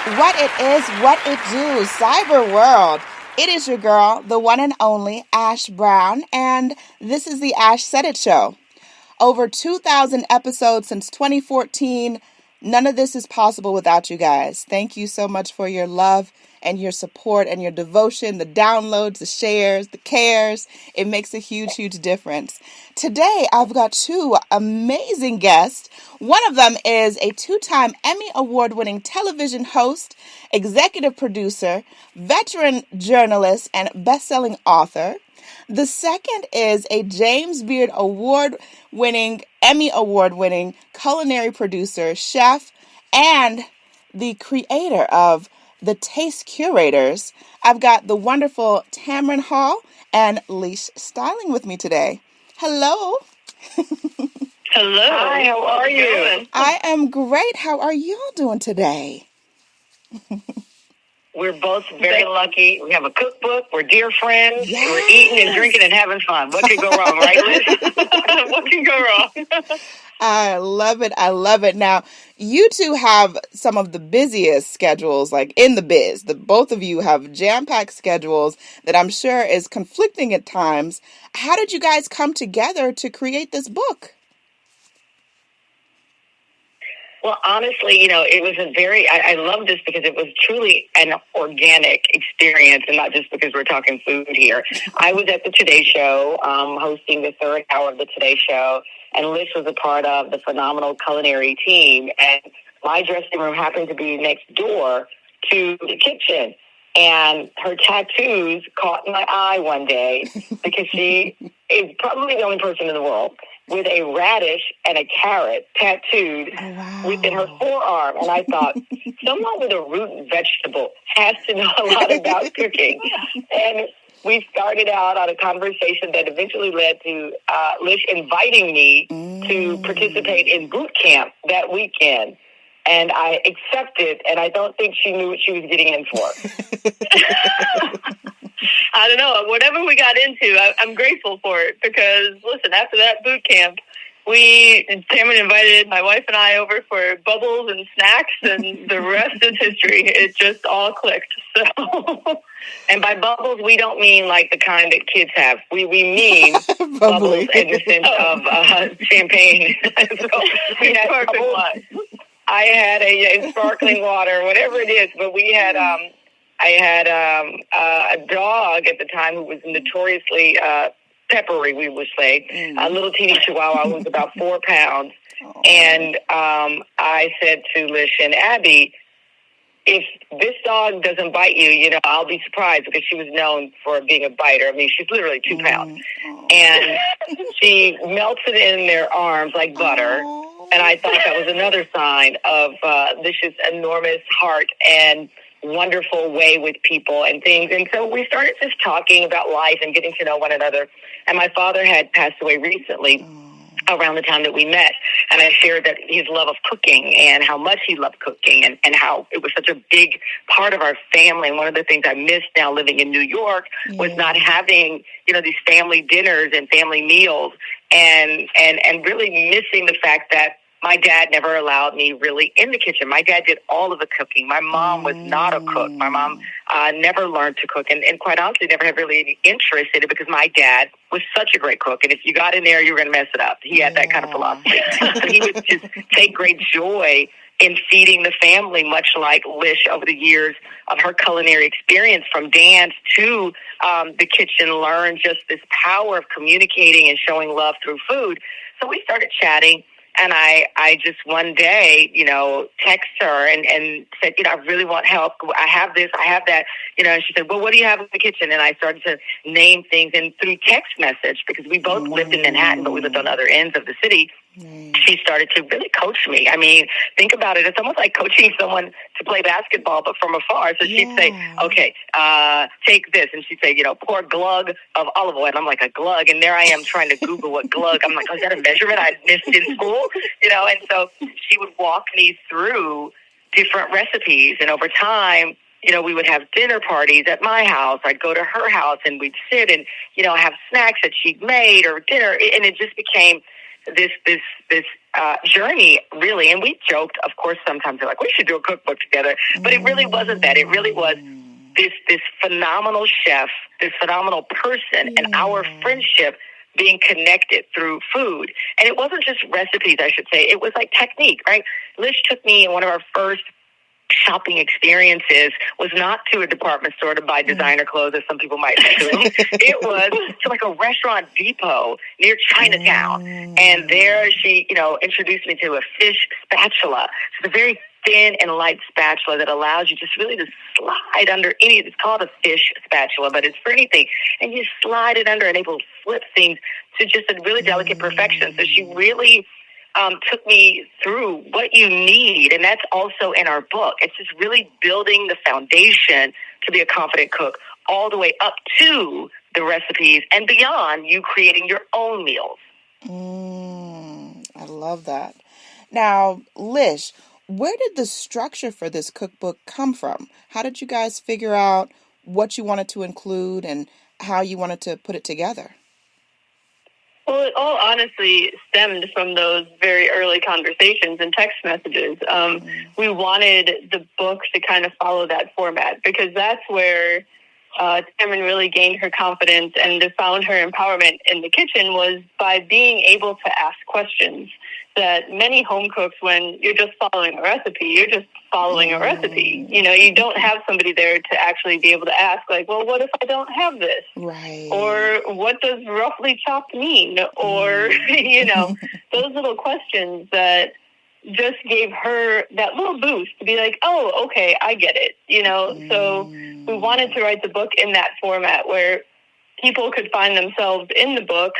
What it is, what it do, cyber world. It is your girl, the one and only Ash Brown, and this is the ashsaidit Show. Over 2,000 episodes since 2014. None of this is possible without you guys. Thank you so much for your love and your support and your devotion, the downloads, the shares, the cares. It makes a huge, huge difference. Today, I've got two amazing guests. One of them is a two-time Emmy Award-winning television host, executive producer, veteran journalist, and best-selling author. The second is a James Beard Emmy Award-winning culinary producer, chef, and the creator of The Taste Curators. I've got the wonderful Tamron Hall and Lish Steiling with me today. Hello. Hello. Hi, how are you? I am great. How are y'all doing today? We're both very lucky. We have a cookbook. We're dear friends. Yes. We're eating and drinking and having fun. What could go wrong, right, Liz? What can go wrong? I love it. I love it. Now, you two have some of the busiest schedules, like in the biz. Both of you have jam-packed schedules that I'm sure is conflicting at times. How did you guys come together to create this book? Well, honestly, it was I love this because it was truly an organic experience and not just because we're talking food here. I was at the Today Show, hosting the third hour of the Today Show, and Lish was a part of the phenomenal culinary team. And my dressing room happened to be next door to the kitchen. And her tattoos caught my eye one day because she is probably the only person in the world with a radish and a carrot tattooed within her forearm. And I thought, someone with a root and vegetable has to know a lot about cooking. And we started out on a conversation that eventually led to Lish inviting me to participate in boot camp that weekend. And I accepted, and I don't think she knew what she was getting in for. I don't know. Whatever we got into, I'm grateful for it because, listen, after that boot camp, Tamron invited my wife and I over for bubbles and snacks, and the rest is history. It just all clicked. So, and by bubbles, we don't mean like the kind that kids have. We mean bubbles in the sense of champagne. So we had bubbles. I had a sparkling water, whatever it is, but we had I had a dog at the time who was notoriously peppery, we would say, a little teeny chihuahua who was about 4 pounds. And I said to Lish and Abby, if this dog doesn't bite you, I'll be surprised because she was known for being a biter. I mean, she's literally 2 pounds. And she melted in their arms like butter. And I thought that was another sign of Lish's enormous heart and wonderful way with people and things. And so we started just talking about life and getting to know one another. And my father had passed away recently around the time that we met. And I shared that his love of cooking and how much he loved cooking and how it was such a big part of our family. And one of the things I miss now living in New York was not having, these family dinners and family meals and really missing the fact that my dad never allowed me really in the kitchen. My dad did all of the cooking. My mom was not a cook. My mom never learned to cook and quite honestly never had really any interest in it because my dad was such a great cook. And if you got in there, you were going to mess it up. He had that kind of philosophy. So he would just take great joy in feeding the family, much like Lish over the years of her culinary experience from dance to the kitchen, learned just this power of communicating and showing love through food. So we started chatting. And I just one day, text her and said, I really want help. I have this, I have that, and she said, well, what do you have in the kitchen? And I started to name things. And through text message, because we both lived in Manhattan, but we lived on other ends of the city, she started to really coach me. I mean, think about it. It's almost like coaching someone to play basketball, but from afar. So she'd say, okay, take this. And she'd say, pour a glug of olive oil. And I'm like, a glug? And there I am trying to Google what glug. I'm like, oh, is that a measurement I missed in school? And so she would walk me through different recipes. And over time, we would have dinner parties at my house. I'd go to her house and we'd sit and, have snacks that she'd made or dinner. And it just became this journey, really. And we joked, of course, sometimes they're like, we should do a cookbook together. But it really wasn't that. It really was this phenomenal chef, this phenomenal person, and our friendship being connected through food. And it wasn't just recipes, I should say. It was like technique, right? Lish took me in one of our first shopping experiences was not to a department store to buy designer clothes, as some people might assume. It was to like a restaurant depot near Chinatown. And there she, introduced me to a fish spatula. So it's a very thin and light spatula that allows you just really to slide under it's called a fish spatula, but it's for anything. And you slide it under and able to flip things to just a really delicate perfection. So she really took me through what you need, and that's also in our book. It's just really building the foundation to be a confident cook all the way up to the recipes and beyond you creating your own meals. I love that. Now, Lish, where did the structure for this cookbook come from? How did you guys figure out what you wanted to include and how you wanted to put it together? Well, it all honestly stemmed from those very early conversations and text messages. We wanted the book to kind of follow that format because that's where Tamron really gained her confidence and found her empowerment in the kitchen was by being able to ask questions that many home cooks, when you're just following a recipe, you're just following a recipe. You don't have somebody there to actually be able to ask, like, well, what if I don't have this? Right. Or what does roughly chopped mean? Or, those little questions that just gave her that little boost to be like, oh, okay, I get it. So we wanted to write the book in that format where people could find themselves in the book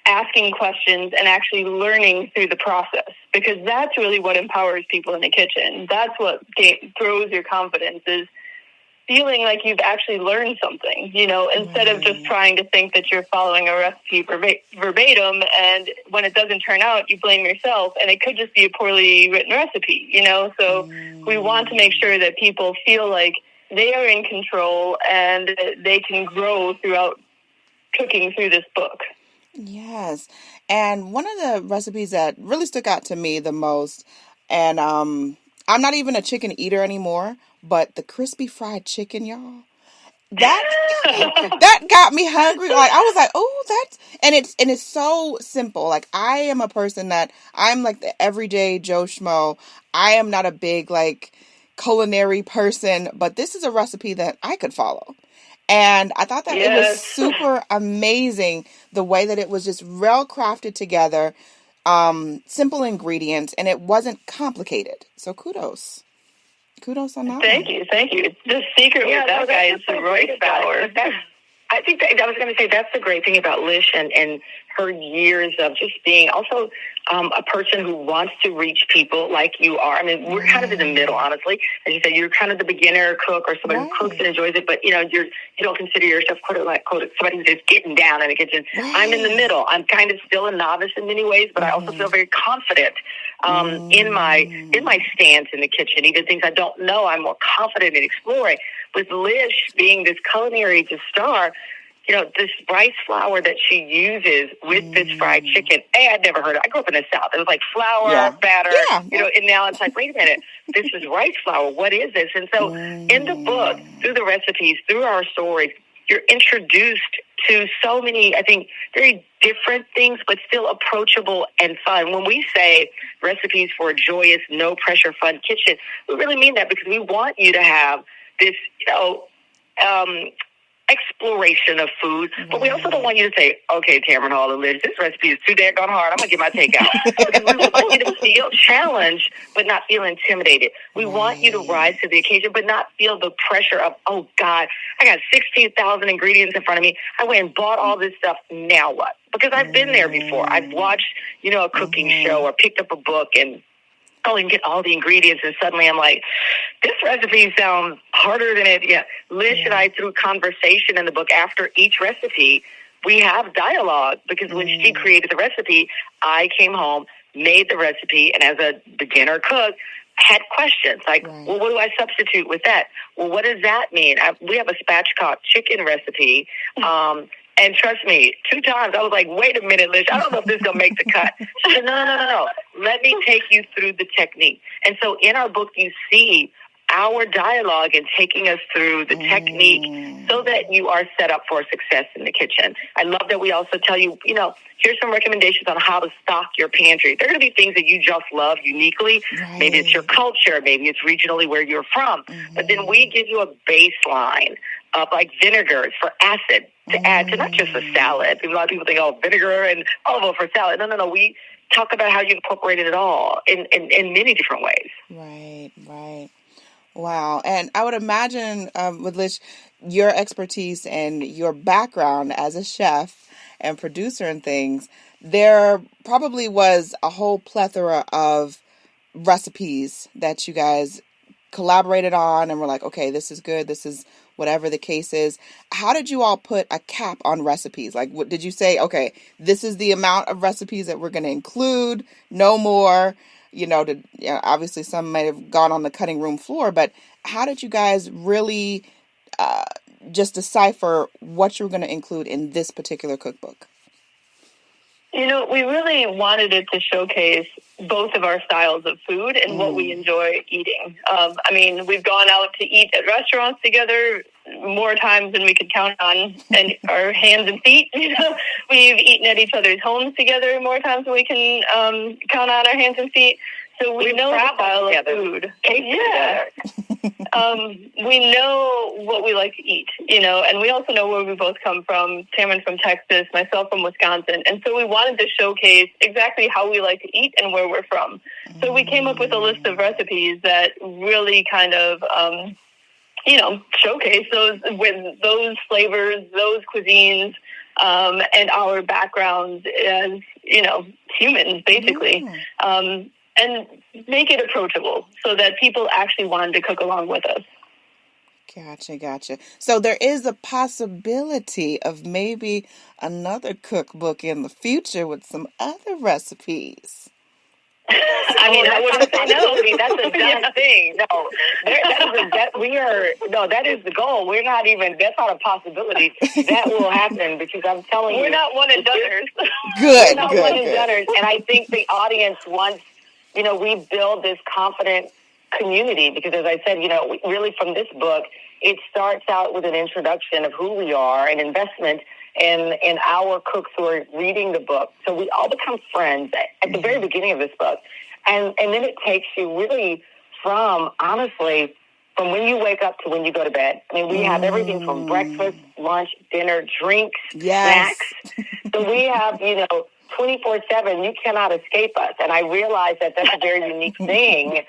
asking questions and actually learning through the process, because that's really what empowers people in the kitchen. That's what grows your confidence, is feeling like you've actually learned something, instead of just trying to think that you're following a recipe verbatim, and when it doesn't turn out, you blame yourself, and it could just be a poorly written recipe, So we want to make sure that people feel like they are in control and they can grow throughout cooking through this book. Yes. And one of the recipes that really stuck out to me the most, and I'm not even a chicken eater anymore, but the crispy fried chicken, y'all, that got me hungry. Like I was like, oh, and it's so simple. Like I am a person that I'm like the everyday Joe Schmo. I am not a big like culinary person, but this is a recipe that I could follow. And I thought that it was super amazing the way that it was just well crafted together, simple ingredients, and it wasn't complicated. So kudos on that. Thank you. The secret with that guy is the rice flour. I think that I was going to say that's the great thing about Lish and her years of just being also a person who wants to reach people like you are. I mean, we're kind of in the middle, honestly. As you said, you're kind of the beginner cook or somebody who cooks and enjoys it, but you don't consider yourself quote somebody who's just getting down in the kitchen. I'm in the middle. I'm kind of still a novice in many ways, but I also feel very confident in my stance in the kitchen. Even things I don't know, I'm more confident in exploring. With Lish being this culinary star, this rice flour that she uses with this fried chicken. I'd never heard of it. I grew up in the South. It was like flour, batter, and now it's like, wait a minute, this is rice flour. What is this? And so in the book, through the recipes, through our stories, you're introduced to so many, I think, very different things, but still approachable and fun. When we say recipes for a joyous, no-pressure, fun kitchen, we really mean that because we want you to have this, exploration of food, but we also don't want you to say, okay, Tamron Hall and Lish, this recipe is too daggone hard. I'm going to get my takeout. Because we want you to feel challenged, but not feel intimidated. We want you to rise to the occasion, but not feel the pressure of, oh, God, I got 16,000 ingredients in front of me. I went and bought all this stuff. Now what? Because I've been there before. I've watched, a cooking show or picked up a book and and get all the ingredients, and suddenly I'm like, this recipe sounds harder than it. Lish and I, through conversation in the book after each recipe, we have dialogue, because when she created the recipe, I came home, made the recipe, and as a beginner cook, had questions like, well, what do I substitute with that? Well, what does that mean? We have a spatchcock chicken recipe And trust me, 2 times I was like, wait a minute, Lish, I don't know if this is going to make the cut. She said, no. Let me take you through the technique. And so in our book, you see our dialogue and taking us through the technique so that you are set up for success in the kitchen. I love that we also tell you, here's some recommendations on how to stock your pantry. There are going to be things that you just love uniquely. Right. Maybe it's your culture. Maybe it's regionally where you're from. But then we give you a baseline of like vinegars for acid to add to not just a salad. A lot of people think, vinegar and olive oil for salad. No. We talk about how you incorporated it all in many different ways. Right. Wow. And I would imagine with Lish, your expertise and your background as a chef and producer and things, there probably was a whole plethora of recipes that you guys collaborated on and were like, okay, this is good. This is whatever the case is. How did you all put a cap on recipes? Like, what did you say? Okay, this is the amount of recipes that we're going to include, no more. Obviously some might have gone on the cutting room floor, but how did you guys really just decipher what you were going to include in this particular cookbook? We really wanted it to showcase both of our styles of food and what we enjoy eating. We've gone out to eat at restaurants together more times than we could count on, and our hands and feet. We've eaten at each other's homes together more times than we can count on our hands and feet. So we know the style of food. Yeah. We know what we like to eat, and we also know where we both come from. Tamron from Texas, myself from Wisconsin. And so we wanted to showcase exactly how we like to eat and where we're from. So we came up with a list of recipes that really kind of, showcase those flavors, those cuisines, and our backgrounds as, humans, basically. And make it approachable so that people actually wanted to cook along with us. Gotcha. So there is a possibility of maybe another cookbook in the future with some other recipes. I wouldn't say no. That's a done thing. No, that is the goal. That's not a possibility. That will happen because I'm telling you. We're not one and doneers. We're not one and doneers. And I think the audience wants, we build this confident community because, as I said, really from this book, it starts out with an introduction of who we are, an investment in our cooks who are reading the book. So we all become friends at the very beginning of this book. And then it takes you really from when you wake up to when you go to bed. We have everything from breakfast, lunch, dinner, drinks, snacks. So we have, 24/7, you cannot escape us. And I realize that that's a very unique thing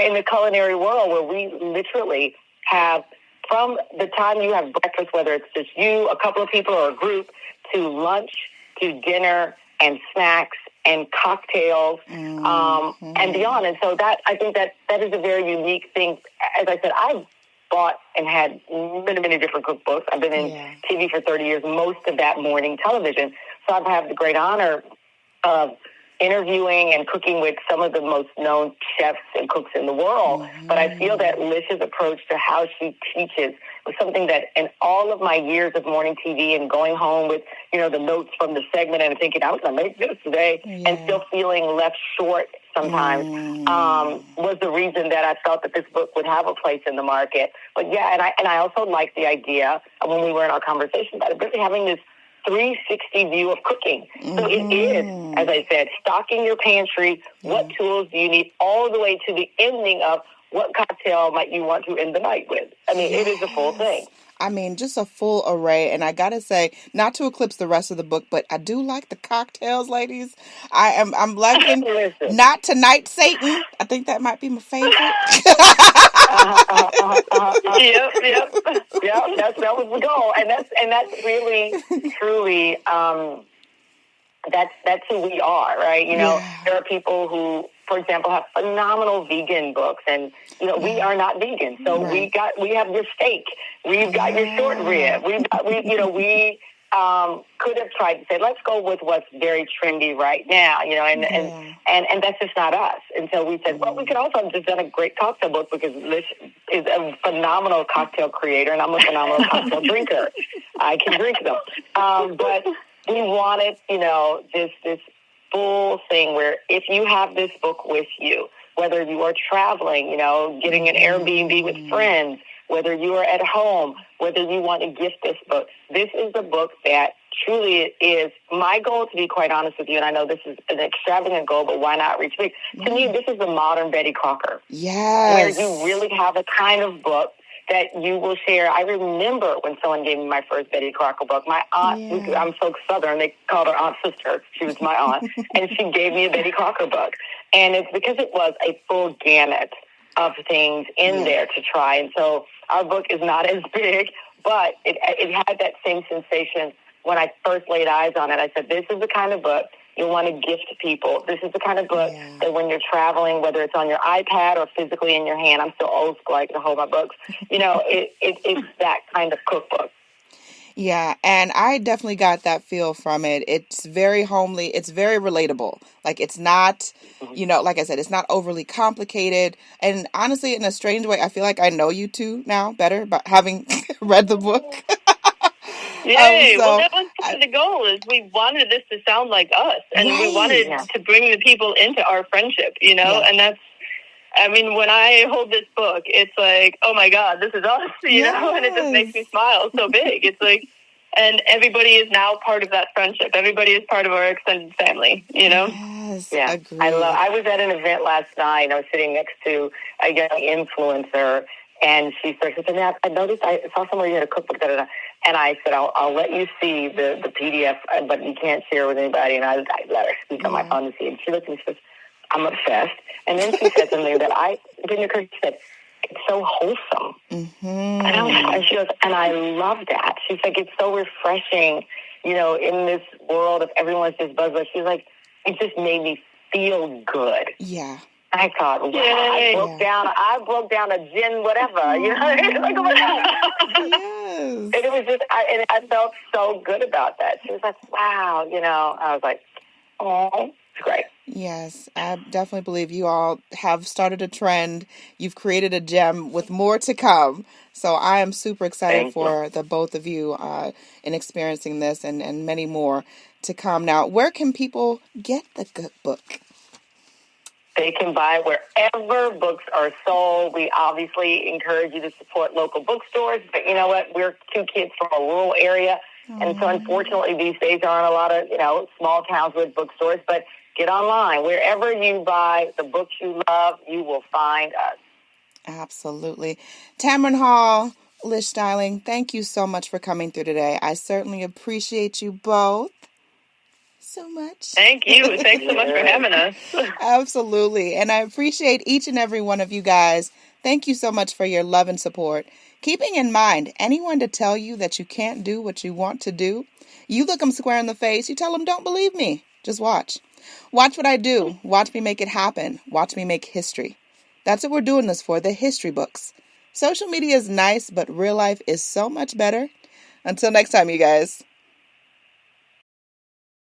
in the culinary world where we literally have, from the time you have breakfast, whether it's just you, a couple of people, or a group, to lunch, to dinner, and snacks, and cocktails, and beyond. And so I think that is a very unique thing. As I said, I've bought and had many, many different cookbooks. I've been in TV for 30 years, most of that morning television. So I've had the great honor of interviewing and cooking with some of the most known chefs and cooks in the world. But I feel that Lish's approach to how she teaches was something that in all of my years of morning TV and going home with, the notes from the segment and thinking, I was going to make this today, and still feeling left short sometimes, was the reason that I felt that this book would have a place in the market. But and I also like the idea of when we were in our conversation about it, really having this 360 view of cooking. So it is, as I said, stocking your pantry. What tools do you need, all the way to the ending of what cocktail might you want to end the night with. It is a full thing. Just a full array. And I got to say, not to eclipse the rest of the book, but I do like the cocktails, ladies. I'm liking Not Tonight, Satan. I think that might be my favorite. Yep. That was the goal. And that's really, truly, that's who we are, right? There are people who, for example, have phenomenal vegan books, and we are not vegan, so we have your steak, we've got your short rib, we could have tried to say, let's go with what's very trendy right now, and that's just not us. And so we said, well, we could also have just done a great cocktail book because Lish is a phenomenal cocktail creator and I'm a phenomenal cocktail drinker. I can drink them. But we wanted, this full thing where if you have this book with you, whether you are traveling, getting an Airbnb with friends, whether you are at home, whether you want to gift this book, this is the book that truly is my goal, to be quite honest with you. And I know this is an extravagant goal, but why not reach big? To me, this is the modern Betty Crocker. Yes. Where you really have a kind of book that you will share. I remember when someone gave me my first Betty Crocker book. My aunt, I'm so Southern, they called her Aunt Sister. She was my aunt. And she gave me a Betty Crocker book. And it's because it was a full gamut of things in there to try. And so our book is not as big, but it had that same sensation when I first laid eyes on it. I said, this is the kind of book you want to gift to people. This is the kind of book that when you're traveling, whether it's on your iPad or physically in your hand, I'm still old school, I can hold my books. It's that kind of cookbook. Yeah, and I definitely got that feel from it. It's very homely. It's very relatable. Like, it's not, like I said, it's not overly complicated. And honestly, in a strange way, I feel like I know you two now better, but having read the book. Yay! Well, that was part of the goal, is we wanted this to sound like us. And we wanted to bring the people into our friendship, and that's, when I hold this book, it's like, oh my God, this is us, and it just makes me smile so big. It's like, and everybody is now part of that friendship. Everybody is part of our extended family, Yes, yeah. agreed. I was at an event last night. I was sitting next to a young influencer, and she said, I noticed, I saw somewhere you had a cookbook, and I said, I'll let you see the PDF, but you can't share with anybody. And I let her speak on my phone to see. And she looked at me and she says, I'm obsessed. And then she said something that didn't occur. She said, it's so wholesome. Mm-hmm. And she goes, and I love that. She's like, it's so refreshing, in this world of everyone's just buzzword. She's like, it just made me feel good. Yeah. I thought, wow, I broke down a gin, whatever, like, oh my God. Yes. And it was just, I felt so good about that. She was like, wow, I was like, oh, it's great. Yes, I definitely believe you all have started a trend. You've created a gem with more to come. So I am super excited for the both of you in experiencing this and many more to come. Now, where can people get the cookbook? They can buy wherever books are sold. We obviously encourage you to support local bookstores, but you know what? We're two kids from a rural area, and so unfortunately these days there aren't a lot of, small towns with bookstores, but get online. Wherever you buy the books you love, you will find us. Absolutely. Tamron Hall, Lish Steiling, thank you so much for coming through today. I certainly appreciate you both so much. Thank you. Thanks so much for having us. Absolutely. And I appreciate each and every one of you guys. Thank you so much for your love and support. Keeping in mind, anyone to tell you that you can't do what you want to do, you look them square in the face, you tell them, don't believe me. Just watch. Watch what I do. Watch me make it happen. Watch me make history. That's what we're doing this for, the history books. Social media is nice, but real life is so much better. Until next time, you guys.